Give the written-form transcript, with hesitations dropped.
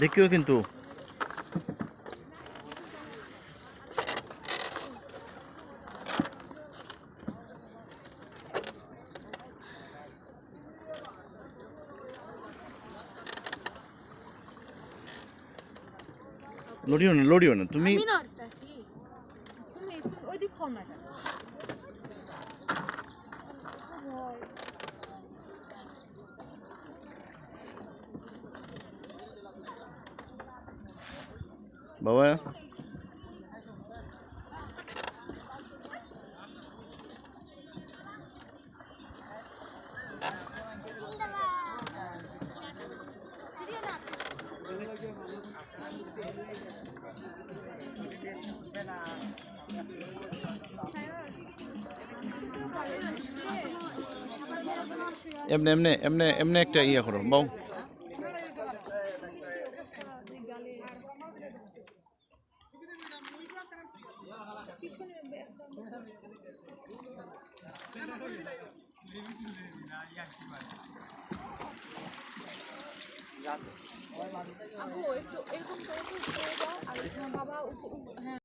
দেখিও কিন্তু লড়িও না তুমি বাবা এমনি এমনি এমনি এমনি একটা ইয়ে করো বাউ আপু একটু এরকম করে দাও আর বাবা